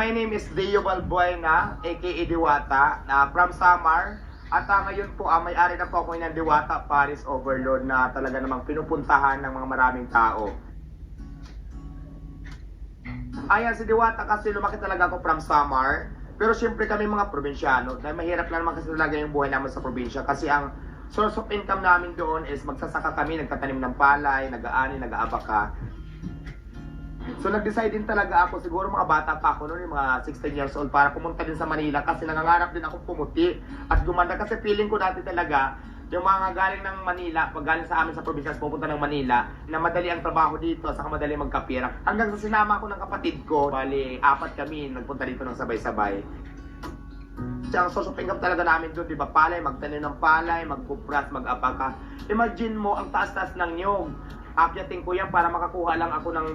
my name is Dio Balbuena, aka Diwata, from Samar. At ngayon po, may-ari na po ako ng Diwata Paris Overload na talaga namang pinupuntahan ng mga maraming tao. Ayan, si Diwata kasi lumaki talaga ako from Samar. Pero siyempre kami mga probinsyano, na mahirap lang naman kasi talaga yung buhay namin sa probinsya. Kasi ang source of income namin doon is magsasaka kami, nagtatanim ng palay, nag-aani, nag-aabaka. So nag-decide din talaga ako, siguro mga bata pa ako noon, yung mga 16 years old, para pumunta din sa Manila kasi nangangarap din ako pumuti at gumanda. Kasi feeling ko dati talaga, yung mga galing ng Manila, pag galing sa amin sa probinsya, pupunta ng Manila, na madali ang trabaho dito, saka madali magkapira. Hanggang sa sinama ko ng kapatid ko, bali, 4 kami, nagpunta dito ng sabay-sabay. Ang source of income talaga namin doon, di ba? Palay, magtanim ng palay, magpupras, mag-abaka. Imagine mo, ang taas-taas ng nyog. Akyatin ko yan para makakuha lang ako ng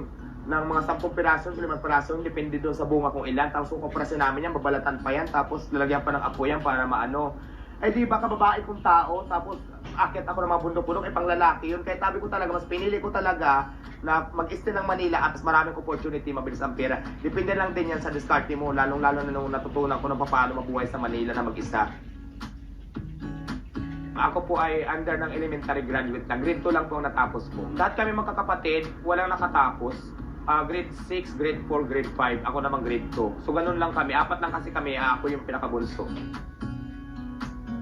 mga 10 piraso, 5 piraso, depende doon sa bunga kung ilan. Tapos kung kuprasin namin yan, babalatan pa yan, tapos lalagyan pa ng apo yan para maano. Eh di ba kababae kong tao, tapos akyat ako ng mga bundok-bundok, pang lalaki yun. Kaya sabi ko talaga, mas pinili ko talaga na mag-stay ng Manila at mas maraming opportunity, mabilis ang pera. Depende lang din yan sa diskarte mo, lalong-lalo na nung natutunan ko na paano mabuhay sa Manila na mag-isa. Ako po ay under ng elementary graduate lang. Grade 2 lang po ang natapos ko. Lahat kami magkakapatid, walang nakatapos. Grade 6, grade 4, grade 5. Ako naman grade 2. So ganun lang kami. 4 lang kasi kami. Ako yung pinakabunso.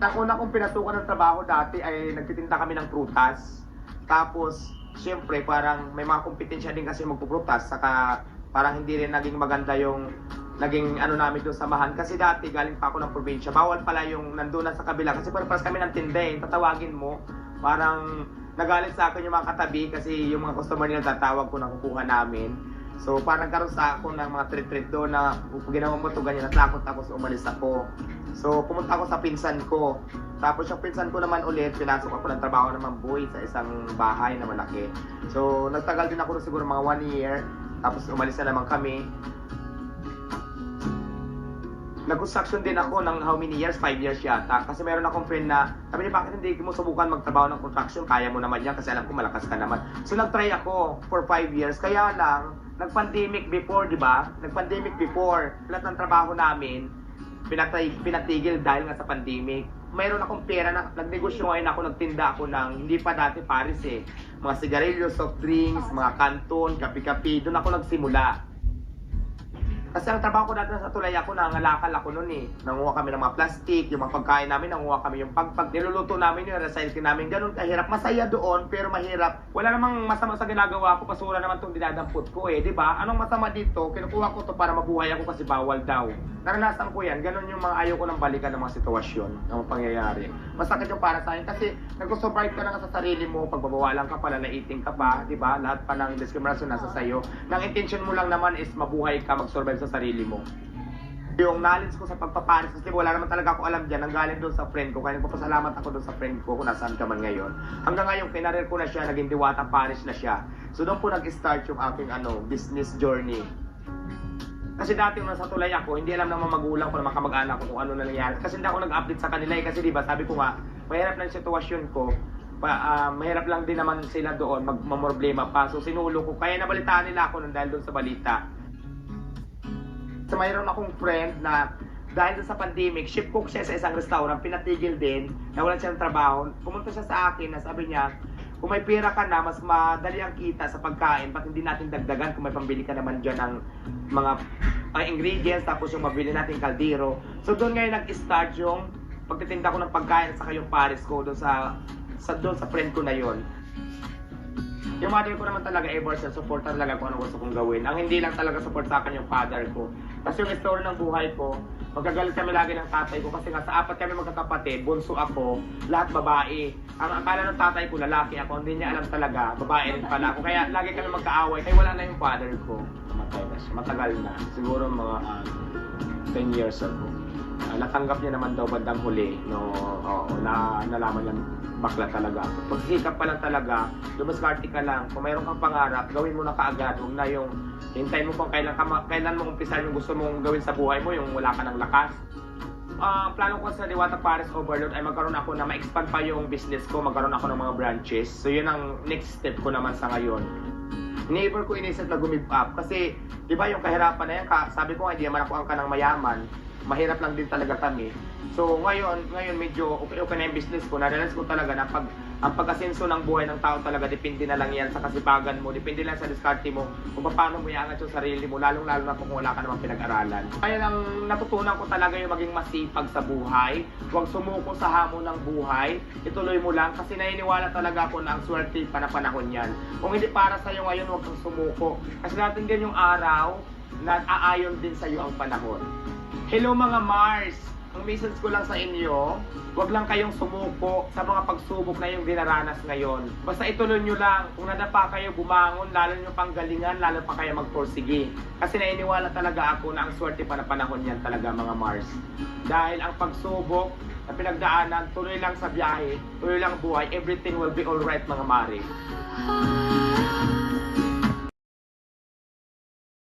Ang una kong pinasukan ng trabaho dati ay nagtitinda kami ng prutas. Tapos, siyempre, parang may mga kompetensya din kasi magpuprutas. Saka parang hindi rin naging maganda yung naging namin doon samahan. Kasi dati galing pa ako ng probinsya. Bawal pala yung nandun na sa kabila. Kasi parang kami ng tinda eh. Tatawagin mo. Parang nagalit sa akin yung mga katabi kasi yung mga customer nila tatawag ko na kukuha namin. So parang karoon sa ako ng mga treat doon na ginawa mo ito ganyan, natakot ako, so umalis ako. So pumunta ako sa pinsan ko. Tapos yung pinsan ko naman ulit, pinasok ako ng trabaho naman boy sa isang bahay na malaki. So nagtagal din ako siguro mga 1 year. Tapos umalis na naman kami. Nag-construction din ako ng how many years? 5 years yata. Kasi meron akong friend na sabi niya, bakit hindi mo subukan magtrabaho ng construction? Kaya mo naman yan kasi alam ko malakas ka naman. So nag-try ako for 5 years. Kaya lang, nag-pandemic before, di ba? Nag-pandemic before. Lahat ng trabaho namin, pinatigil dahil nga sa pandemic. Mayroon akong pera na nagnegosyo ngayon ako, nagtinda ako ng, hindi pa dati Paris eh. Mga sigarilyo, soft drinks, mga kanton, kapi-kapi. Doon ako nagsimula. Kasi ang trabaho ko dati sa tulay ako, nangalakal ako noon eh. Nanguha kami ng mga plastic, yung mga pagkain namin, nanguha kami yung pag niluluto namin, yung recycle namin. Ganun kahirap. Masaya doon, pero mahirap. Wala namang masama sa ginagawa ko, basura naman itong dinadampot ko eh, di ba? Anong masama dito? Kinukuha ko to para mabuhay ako kasi bawal daw. Naranasan ko yan. Ganun yung mga ayaw ko ng balikan ng mga sitwasyon, ng mga pangyayari. Masakit yung para sa akin kasi nag-survive ka na sa sarili mo, pagbabawalan ka pala, naiting ka pa, di ba? Lahat pa ng diskriminasyon nasa sayo. Nang intention mo lang naman is mabuhay ka, mag-survive sa sarili mo. Yung knowledge ko sa pagpaparis, kasi wala naman talaga ako alam dyan, nanggaling doon sa friend ko, kaya nagpapasalamat ako doon sa friend ko kung nasaan ka man ngayon. Hanggang ngayon, kinarir ko na siya, naging Diwata Paris na siya. So doon po nag-start yung aking business journey. Kasi dati nung nasa tulay ako, hindi alam ng mga magulang ko, ng mga kamag-anak ko kung ano na nangyari. Kasi hindi ako nag-update sa kanila eh, kasi diba, sabi ko nga, mahirap na yung sitwasyon ko. Mahirap lang din naman sila doon, mamroblema pa. So sinulo ko, kaya nabalitaan nila ako nung dahil doon sa balita. So mayroon akong friend na dahil sa pandemic, chef cook siya sa isang restaurant, pinatigil din, nawalan siya ng trabaho. Pumunta siya sa akin na sabi niya, kung may pera ka na, mas madali ang kita sa pagkain, ba't hindi natin dagdagan kung may pambili ka naman dyan ng mga ingredients, tapos yung mabili natin kaldero. So doon ngayon nag-start yung pagtitinda ko ng pagkain at saka yung Paris ko doon sa friend ko na yon. Yung mother ko naman talaga ever since support talaga kung ano gusto kong gawin. Ang hindi lang talaga support sa akin yung father ko. Kasi yung story ng buhay ko, magagalit kami lagi ng tatay ko kasi nga sa 4 kami magkakapatid, bunso ako, lahat babae. Ang akala ng tatay ko lalaki ako, hindi niya alam talaga, babae rin pala ako. Kaya lagi kami magkaaway, kaya wala na yung father ko. Namatay na siya, matagal na, siguro mga 10 years ago. Natanggap niya naman daw bandang huli, nalaman niya bakla talaga. Pagsikap pa lang talaga, lumaswerte ka lang. Kung mayroon kang pangarap, gawin mo na kaagad. Huwag na yung hintayin mo kung kailan mo umpisan yung gusto mong gawin sa buhay mo, yung wala ka ng lakas. Ang plano ko sa Diwata Paris Overload ay magkaroon ako na ma-expand pa yung business ko, magkaroon ako ng mga branches. So yun ang next step ko naman sa ngayon. Neighbor ko inisip na gumib up kasi Di ba yung kahirapan na yan, sabi ko nga, hindi naman ako ang kanang mayaman. Mahirap lang din talaga kami. So ngayon medyo okay na yung business ko. Na-realize ko talaga na ang pag-asenso ng buhay ng tao talaga, depende na lang yan sa kasipagan mo, depende lang sa diskarte mo, kung paano mo iangat yung sarili mo, lalong-lalo na kung wala ka namang pinag-aralan. Kaya lang natutunan ko talaga yung maging masipag sa buhay, huwag sumuko sa hamon ng buhay, ituloy mo lang, kasi naniniwala talaga ako na ang swerte pa na panahon yan. Kung hindi para sa'yo ngayon, huwag kang sumuko, kasi natin din yung araw na aayon din sa'yo ang panahon. Hello mga Mars! Ang message ko lang sa inyo, huwag lang kayong sumuko sa mga pagsubok na yung dinaranas ngayon. Basta ituloy nyo lang, kung nadapa kayo bumangon, lalo nyo pang galingan, lalo pa kayo magporsige. Kasi naniniwala talaga ako na ang swerte pa na panahon yan talaga mga Mars. Dahil ang pagsubok na pinagdaanan, tuloy lang sa biyahe, tuloy lang buhay, everything will be alright mga Mari.